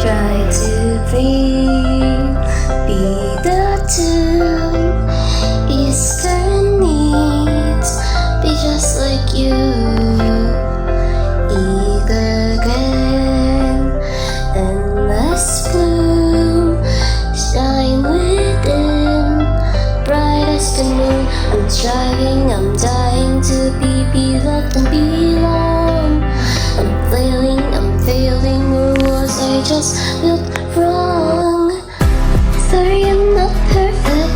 Try to be the tune. Eastern needs be just like you. Eager again, endless bloom, shine within, bright as the moon. I'm trying, I'm dying to be beloved and belong. I'm failing, or was I just built wrong? Sorry, I'm not perfect.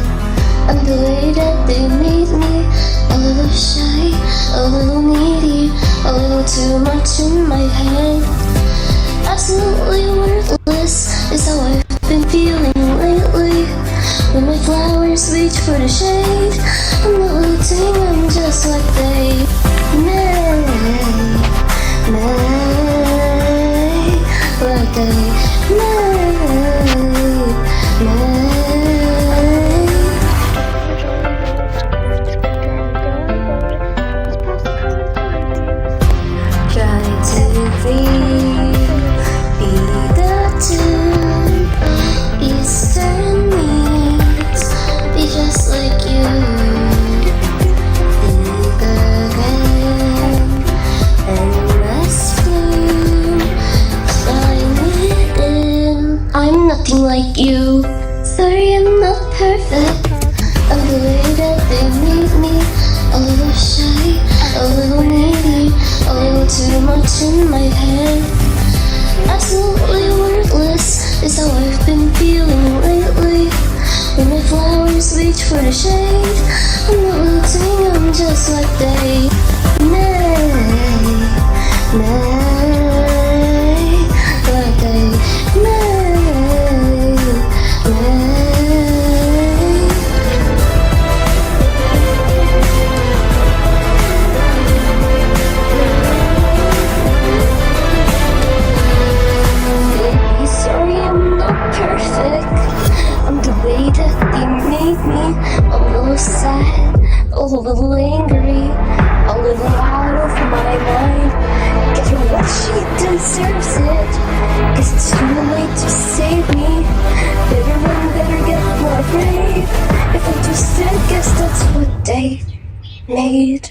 I'm the way that they made me. A little shy, a little needy, a little too much in my head. Absolutely worthless is how I've been feeling lately. When my flowers reach for the shade, I'm not wilting, I'm just like they may, like they may. Try to be the tune. Eastern needs be just like you. Eager again, endless bloom, shine within. I'm nothing like you. Sorry, I'm not perfect. I'm the way that they made me. A little shy, a little needy, a little too much in my head. Absolutely worthless is how I've been feeling lately. When my flowers reach for the shade, I'm not wilting, I'm just like they may, like they may. A little sad, a little angry, a little out of my mind. Give her what she deserves it, 'cause it's too late to save me. Better run, better get more brave. If I'm twisted, guess that's what they made.